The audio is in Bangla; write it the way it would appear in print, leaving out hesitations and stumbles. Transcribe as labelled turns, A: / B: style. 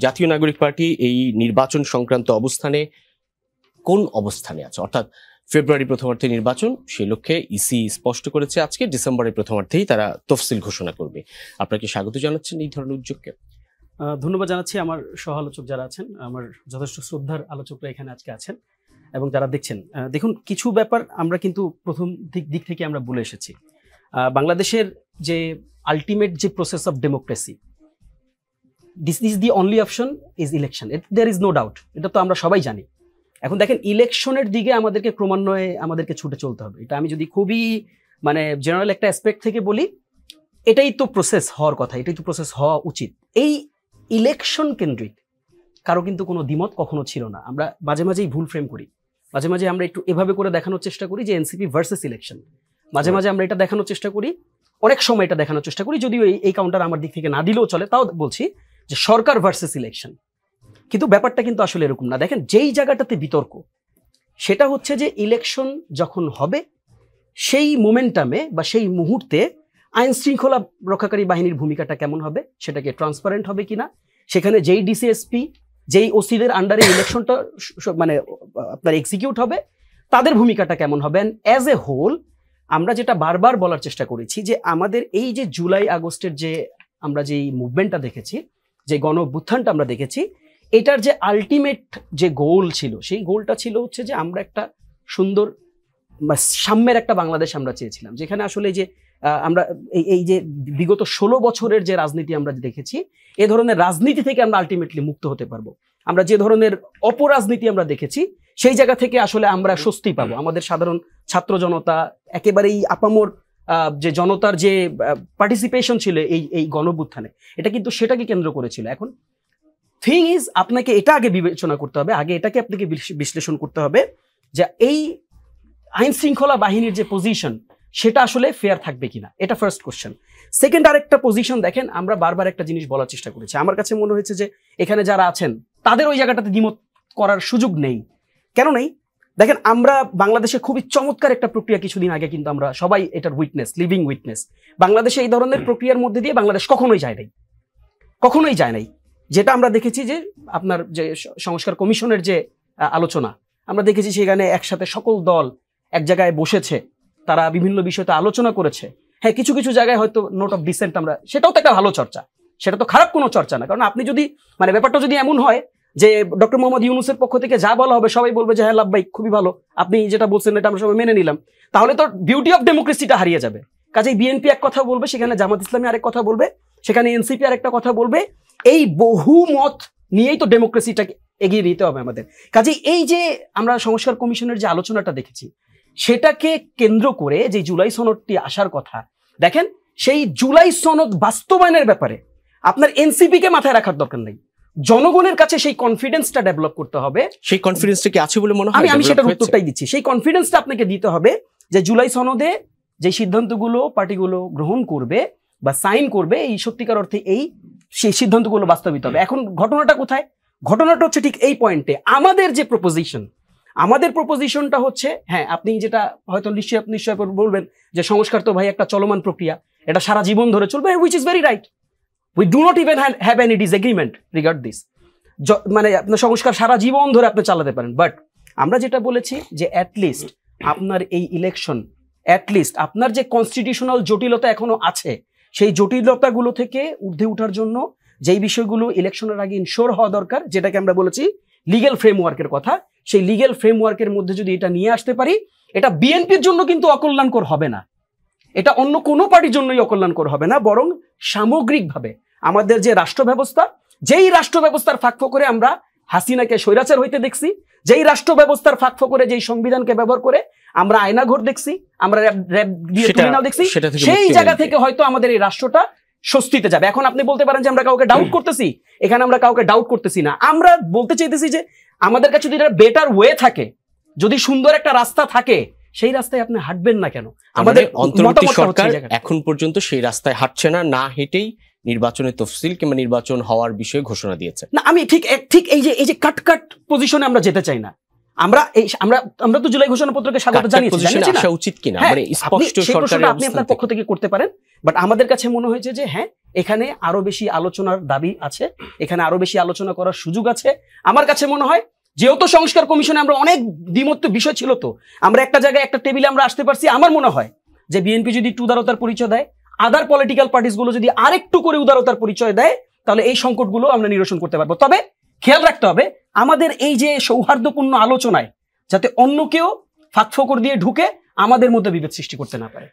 A: জাতীয় নাগরিক পার্টি এই নির্বাচন সংক্রান্ত অবস্থানে কোন অবস্থানে আছে? অর্থাৎ ফেব্রুয়ারি প্রথমার্ধে নির্বাচন, সেই লক্ষ্যে ইসি স্পষ্ট করেছে আজকে ডিসেম্বরের প্রথমার্ধেই তারা তফসিল ঘোষণা করবে। আপনাকে স্বাগত জানাচ্ছেন এই ধরনের উদ্যোগকে?
B: ধন্যবাদ জানাচ্ছি আমার সহ আলোচক যারা আছেন, আমার যথেষ্ট শ্রদ্ধার আলোচকরা এখানে আজকে আছেন এবং যারা দেখছেন। দেখুন, কিছু ব্যাপার আমরা কিন্তু প্রথম দিক থেকে আমরা বলে এসেছি। বাংলাদেশের যে আলটিমেট যে process of democracy, this is the only option is election. There is no doubt, এটা তো আমরা সবাই জানি। এখন দেখেন, ইলেকশনের দিকে আমাদেরকে ক্রমান্বয়ে আমাদেরকে ছুটে চলতে হবে। এটা আমি যদি খুবই জেনারেল একটা অ্যাসপেক্ট থেকে বলি, এটাই তো প্রসেস হওয়ার কথা, এটাই তো প্রসেস হওয়া উচিত। এই ইলেকশন কেন্দ্রিক কারো কিন্তু কোনো দ্বিমত কখনো ছিল না। আমরা মাঝে মাঝেই ভুল ফ্রেম করি, মাঝে মাঝে আমরা একটু এভাবে করে দেখানোর চেষ্টা করি যে এনসিপি ভার্সেস ইলেকশন। মাঝে মাঝে আমরা এটা দেখানোর চেষ্টা করি, অনেক সময় এটা দেখানোর চেষ্টা করি, যদিও এই কাউন্টার আমার দিক থেকে না দিলেও চলে, তাও বলছি যে সরকার ভার্সেস ইলেকশন। কিন্তু ব্যাপারটা কিন্তু আসলে এরকম না। দেখেন, যেই জায়গাটাতে বিতর্ক, সেটা হচ্ছে যে ইলেকশন যখন হবে সেই মোমেন্টামে বা সেই মুহূর্তে আইন শৃঙ্খলা রক্ষাকারী বাহিনীর ভূমিকাটা কেমন হবে, সেটাকে ট্রান্সপারেন্ট হবে কিনা, সেখানে যেই ডিসিএসপি, যেই ওসিদের আন্ডারে ইলেকশনটা আপনার এক্সিকিউট হবে, তাদের ভূমিকাটা কেমন হবে। অ্যাজ এ হোল আমরা যেটা বারবার বলার চেষ্টা করেছি যে আমাদের এই যে জুলাই আগস্টের যে আমরা যেই মুভমেন্টটা দেখেছি, যে গণ অভ্যুত্থানটা আমরা দেখেছি, এটার যে আলটিমেট যে গোল ছিল, সেই গোলটা ছিল হচ্ছে যে আমরা একটা সুন্দর সাম্যের একটা বাংলাদেশ আমরা চেয়েছিলাম, যেখানে আসলে যে আমরা এই যে বিগত 16 বছরের যে রাজনীতি আমরা দেখেছি, এ ধরনের রাজনীতি থেকে আমরা আলটিমেটলি মুক্ত হতে পারবো। আমরা যে ধরনের অপরাজনীতি আমরা দেখেছি, সেই জায়গা থেকে আসলে আমরা স্বস্তি পাবো। আমাদের সাধারণ ছাত্র জনতা, একেবারেই আপামর যে জনতার যে পার্টিসিপেশন ছিল এই গণঅভ্যুত্থানে, এটা কিন্তু সেটাকে কেন্দ্র করেছিল। এখন থিং ইজ, আপনাকে এটা আগে বিবেচনা করতে হবে, আগে এটাকে আপনাকে বিশ্লেষণ করতে হবে যে এই আইন শৃঙ্খলা বাহিনীর যে পজিশন, সেটা আসলে ফেয়ার থাকবে কিনা, এটা ফার্স্ট কোশ্চেন। সেকেন্ড, আরেকটা পজিশন দেখেন, আমরা বারবার একটা জিনিস বলার চেষ্টা করেছি, আমার কাছে মনে হয়েছে যে এখানে যারা আছেন তাদের ওই জায়গাটাতে দ্বিমত করার সুযোগ নেই। কেন নেই? দেখেন, আমরা বাংলাদেশে খুবই চমৎকার একটা প্রক্রিয়া কিছুদিন আগে কিন্তু আমরা সবাই এটার উইটনেস, লিভিং উইটনেস। বাংলাদেশে এই ধরনের প্রক্রিয়ার মধ্যে দিয়ে বাংলাদেশ কখনোই যায় নাই। যেটা আমরা দেখেছি যে আপনার যে সংস্কার কমিশনের যে আলোচনা আমরা দেখেছি, সেখানে একসাথে সকল দল এক জায়গায় বসেছে, তারা বিভিন্ন বিষয়তে আলোচনা করেছে। হ্যাঁ, কিছু কিছু জায়গায় হয়তো নোট অফ ডিসেন্ট, আমরা সেটাও তো একটা ভালো চর্চা, সেটা তো খারাপ কোনো চর্চা না। কারণ আপনি যদি ব্যাপারটা যদি এমন হয় যে ডক্টর মোহাম্মদ ইউনূসের পক্ষ থেকে যা বলা হবে সবাই বলবে যে হ্যাঁ লাভবাই, খুবই ভালো, আপনি যেটা বলছেন এটা আমরা সবাই মেনে নিলাম, তাহলে তো বিউটি অফ ডেমোক্রেসিটা হারিয়ে যাবে। কাজেই বিএনপি এক কথা বলবে, সেখানে জামাত ইসলামী আরেক কথা বলবে, সেখানে এনসিপি আরেকটা কথা বলবে। এই বহুমত নিয়েই তো ডেমোক্রেসিটাকে এগিয়ে নিতে হবে আমাদের। কাজেই এই যে আমরা সংস্কার কমিশনের যে আলোচনাটা দেখেছি, সেটাকে কেন্দ্র করে যে জুলাই সনদটি আসার কথা, দেখেন সেই জুলাই সনদ বাস্তবায়নের ব্যাপারে আপনার এনসিপি কে মাথায় রাখার দরকার নেই। জনগণের কাছে সেই কনফিডেন্সটা ডেভেলপ করতে হবে।
A: সেই কনফিডেন্সটা কি আছে বলে মনে হয়?
B: আমি সেটার উত্তরটাই দিচ্ছি। সেই কনফিডেন্সটা আপনাকে দিতে হবে যে জুলাই সনদে যে সিদ্ধান্তগুলো পার্টিগুলো গ্রহণ করবে বা সাইন করবে, এই সত্যিকার অর্থে সেই সিদ্ধান্তগুলো বাস্তবিত হবে। এখন ঘটনাটা কোথায়? ঘটনাটা হচ্ছে ঠিক এই পয়েন্টে। আমাদের প্রপোজিশনটা হচ্ছে, হ্যাঁ, আপনি যেটা হয়তো নিশ্চয় বলবেন যে সংস্কার তো ভাই একটা চলমান প্রক্রিয়া, এটা সারা জীবন ধরে চলবে, which is very right. We do not even have any disagreement regard this. আপনার সংস্কার সারা জীবন ধরে আপনি চালাতে পারেন, বাট আমরা যেটা বলেছি যে অ্যাটলিস্ট আপনার এই ইলেকশন, অ্যাটলিস্ট আপনার যে কনস্টিটিউশনাল জটিলতা এখনো আছে, সেই জটিলতাগুলো থেকে ঊর্ধ্বে ওঠার জন্য যেই বিষয়গুলো ইলেকশনের আগে ইনশোর হওয়া দরকার, যেটাকে আমরা বলেছি লিগ্যাল ফ্রেমওয়ার্কের কথা, সেই লিগ্যাল ফ্রেমওয়ার্কের মধ্যে যদি এটা নিয়ে আসতে পারি, এটা বিএনপির জন্য কিন্তু অকল্যাণকর হবে না, এটা অন্য কোনো পার্টির জন্যই অকল্যাণকর হবে না, বরং সামগ্রিকভাবে আমাদের যে রাষ্ট্র ব্যবস্থা, যেই রাষ্ট্র ব্যবস্থার ফাঁকফোকরে আমরা হাসিনাকে স্বৈরাচার হইতে দেখছি, যেই রাষ্ট্র ব্যবস্থার ফাঁকফোকরে যেই সংবিধানকে ব্যবহার করে আমরা আয়নাঘর দেখছি, আমরা র‍্যাব দিয়ে তুলে দেখছি, সেই জায়গা থেকে হয়তো আমাদের এই রাষ্ট্রটা স্বস্তিতে যাবে। এখন আপনি বলতে পারেন যে আমরা কাউকে ডাউট করতেছি, এখানে আমরা কাউকে ডাউট করতেছি না। আমরা বলতে চাইতেছি যে আমাদের কাছে যদি একটা বেটার ওয়ে থাকে, যদি সুন্দর একটা রাস্তা থাকে, সেই রাস্তায় আপনি হাঁটবেন না কেন?
A: আমাদের অন্তর্বর্তী সরকার এখন পর্যন্ত সেই রাস্তায় হাঁটছে না, না হেঁটেই নির্বাচনের তফসিল কিংবা নির্বাচন হওয়ার বিষয়ে ঘোষণা দিয়েছে।
B: না, আমি ঠিক এই যে কাট পজিশনে আমরা যেতে চাই না। আমরা তো জুলাই ঘোষণাপত্রকে স্বাগত জানিয়েছি না?
A: আসা উচিত কিনা,
B: হ্যাঁ,
A: মানে স্পষ্ট
B: সেই
A: সরকারের
B: প্রশ্নটা আপনি
A: অবস্থান
B: আপনার পক্ষ থেকে করতে পারেন, বাট আমাদের কাছে মনে হয়েছে যে হ্যাঁ, এখানে আরো বেশি আলোচনার দাবি আছে, এখানে আরো বেশি আলোচনা করার সুযোগ আছে। আমার কাছে মনে হয় যেহেতু সংস্কার কমিশনে আমরা অনেক দ্বিমত বিষয় ছিল, তো আমরা একটা জায়গায় একটা টেবিলে আমরা আসতে পারছি। আমার মনে হয় যে বিএনপি যদি একটু উদারতার পরিচয় দেয়, আদার পলিটিক্যাল পার্টিস গুলো যদি আরেকটু করে উদারতার পরিচয় দেয়, তাহলে এই সংকটগুলো আমরা নিরসন করতে পারবো। তবে খেয়াল রাখতে হবে আমাদের এই যে সৌহার্দ্যপূর্ণ আলোচনায় যাতে অন্য কেউ ফাঁকফোকর দিয়ে ঢুকে আমাদের মধ্যে বিভেদ সৃষ্টি করতে না পারে।